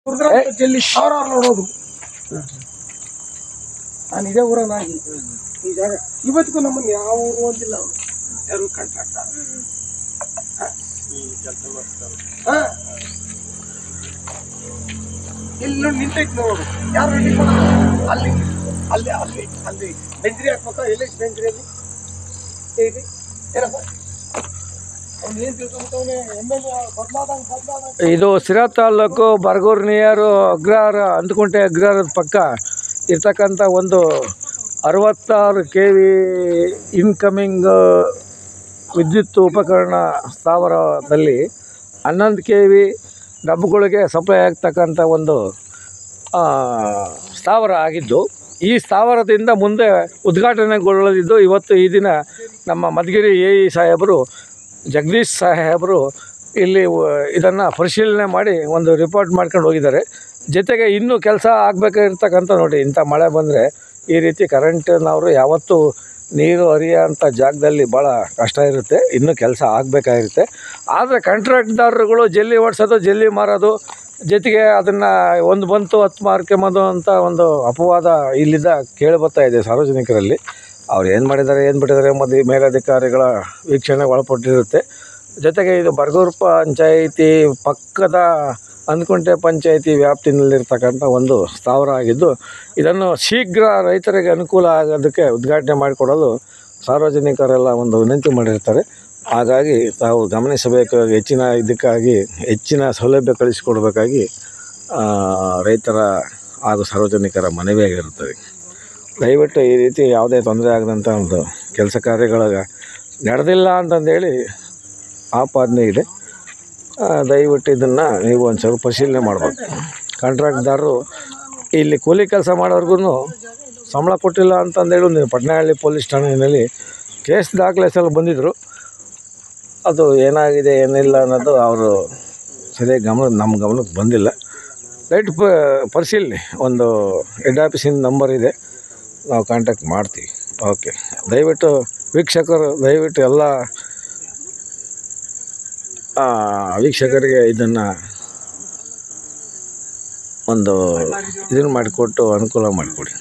ಜಲ್ಲಿ ಸಾವಿರಾರು ನೋಡೋದು. ನಾನು ಇದೇ ಊರನಾಗಿ ಈ ಜಾಗ ಇವತ್ತಿಗೂ ನಮ್ಮನ್ನು ಯಾವ ಊರು ಅಂತಿಲ್ಲ ಅವರು ಯಾರು ಕಾಂಟ್ರಾಕ್ಟರ್ ಇಲ್ಲಿ ನಿಂತೈತಿ ನೋಡು ಯಾರು ರೆಡಿ ಮಾಡೋದು ಅಲ್ಲಿ ಅಲ್ಲಿ ಅಲ್ಲಿ ಅಲ್ಲಿ ಬೆಂಚ್ರಿ ಹಾಕ್ಬೇಕಾ ಎಲ್ಲಿ ಬೆಂಚ್ರಿಯಲ್ಲಿ ಹೇಳಿ ಏನಪ್ಪ ಇದು ಸಿರಾ ತಾಲೂಕು ಬರಗೂರು ನಿಯರು ಅಗ್ರಹಾರ ಅಂದ್ಕೊಂಡೆ ಅಗ್ರಹಾರದ ಪಕ್ಕ ಇರ್ತಕ್ಕಂಥ ಒಂದು 66 kV ಇನ್ಕಮಿಂಗ್ ವಿದ್ಯುತ್ ಉಪಕರಣ ಸ್ಥಾವರದಲ್ಲಿ 11 kV ಡಬ್ಬುಗಳಿಗೆ ಸಪ್ಲೈ ಆಗ್ತಕ್ಕಂಥ ಒಂದು ಸ್ಥಾವರ ಆಗಿದ್ದು, ಈ ಸ್ಥಾವರದಿಂದ ಮುಂದೆ ಉದ್ಘಾಟನೆಗೊಳ್ಳಲಿದ್ದು ಇವತ್ತು ಈ ದಿನ ನಮ್ಮ ಮಧುಗಿರಿ AE ಸಾಹೇಬರು ಜಗದೀಶ್ ಸಾಹೇಬರು ಇಲ್ಲಿ ಇದನ್ನು ಪರಿಶೀಲನೆ ಮಾಡಿ ಒಂದು ರಿಪೋರ್ಟ್ ಮಾಡ್ಕೊಂಡು ಹೋಗಿದ್ದಾರೆ. ಜೊತೆಗೆ ಇನ್ನೂ ಕೆಲಸ ಆಗಬೇಕಾಗಿರ್ತಕ್ಕಂಥ ನೋಡಿ, ಇಂಥ ಮಳೆ ಬಂದರೆ ಈ ರೀತಿ ಕರೆಂಟ್ನವರು ಯಾವತ್ತೂ ನೀರು ಹರಿಯೋಂಥ ಜಾಗದಲ್ಲಿ ಭಾಳ ಕಷ್ಟ ಇರುತ್ತೆ, ಇನ್ನೂ ಕೆಲಸ ಆಗಬೇಕಾಗಿರುತ್ತೆ. ಆದರೆ ಕಾಂಟ್ರಾಕ್ಟ್ದಾರರುಗಳು ಜಲ್ಲಿ ಓಡಿಸೋದು ಜಲ್ಲಿ ಮಾರೋದು, ಜೊತೆಗೆ ಅದನ್ನು ಒಂದು ಬಂತು 10 ಮಾರ್ಕೊಂಬೋದು ಅಂತ ಒಂದು ಅಪವಾದ ಇಲ್ಲಿಂದ ಕೇಳಿಬರ್ತಾ ಇದೆ ಸಾರ್ವಜನಿಕರಲ್ಲಿ. ಅವ್ರು ಏನು ಮಾಡಿದ್ದಾರೆ ಏನು ಬಿಟ್ಟಿದ್ದಾರೆ ಮತ್ತು ಮೇಲಧಿಕಾರಿಗಳ ವೀಕ್ಷಣೆಗೆ ಒಳಪಟ್ಟಿರುತ್ತೆ. ಜೊತೆಗೆ ಇದು ಬರಗೂರು ಪಂಚಾಯಿತಿ ಪಕ್ಕದ ಅಂದ್ಕೊಂಡೆ ಪಂಚಾಯಿತಿ ವ್ಯಾಪ್ತಿನಲ್ಲಿರ್ತಕ್ಕಂಥ ಒಂದು ಸ್ಥಾವರ ಆಗಿದ್ದು, ಇದನ್ನು ಶೀಘ್ರ ರೈತರಿಗೆ ಅನುಕೂಲ ಆಗೋದಕ್ಕೆ ಉದ್ಘಾಟನೆ ಮಾಡಿಕೊಡಲು ಸಾರ್ವಜನಿಕರೆಲ್ಲ ಒಂದು ವಿನಂತಿ ಮಾಡಿರ್ತಾರೆ. ಹಾಗಾಗಿ ತಾವು ಗಮನಿಸಬೇಕು, ಹೆಚ್ಚಿನ ಸೌಲಭ್ಯ ಕಳಿಸಿಕೊಡಬೇಕಾಗಿ ರೈತರ ಹಾಗೂ ಸಾರ್ವಜನಿಕರ ಮನವಿಯಾಗಿರುತ್ತದೆ. ದಯವಿಟ್ಟು ಈ ರೀತಿ ಯಾವುದೇ ತೊಂದರೆ ಆಗದಂಥ ಒಂದು ಕೆಲಸ ಕಾರ್ಯಗಳ ನಡೆದಿಲ್ಲ ಅಂತಂದೇಳಿ ಆಪಾದನೆ ಇದೆ. ದಯವಿಟ್ಟು ಇದನ್ನು ನೀವು ಒಂದು ಸ್ವಲ್ಪ ಪರಿಶೀಲನೆ ಮಾಡಬೇಕು. ಕಾಂಟ್ರಾಕ್ಟ್ದಾರರು ಇಲ್ಲಿ ಕೂಲಿ ಕೆಲಸ ಮಾಡೋರ್ಗು ಸಂಬಳ ಕೊಟ್ಟಿಲ್ಲ ಅಂತಂದೇಳಿ ನೀವು ಪಟ್ನಹಳ್ಳಿ ಪೊಲೀಸ್ ಠಾಣೆಯಲ್ಲಿ ಕೇಸ್ ದಾಖಲಿಸಲು ಬಂದಿದ್ದರು. ಅದು ಏನಾಗಿದೆ ಏನಿಲ್ಲ ಅನ್ನೋದು ಅವರು ಸರಿಯಾಗಿ ನಮ್ಮ ಗಮನಕ್ಕೆ ಬಂದಿಲ್ಲ. ರೈಟ್ ಪರಿಶೀಲನೆ ಒಂದು ಹೆಡ್ ಆಫೀಸಿನ ನಂಬರ್ ಇದೆ, ನಾವು ಕಾಂಟ್ಯಾಕ್ಟ್ ಮಾಡ್ತೀವಿ. ಓಕೆ, ದಯವಿಟ್ಟು ವೀಕ್ಷಕರು ದಯವಿಟ್ಟು ಎಲ್ಲ ವೀಕ್ಷಕರಿಗೆ ಇದನ್ನು ಒಂದು ಇದನ್ನು ಮಾಡಿಕೊಟ್ಟು ಅನುಕೂಲ ಮಾಡಿಕೊಡಿ.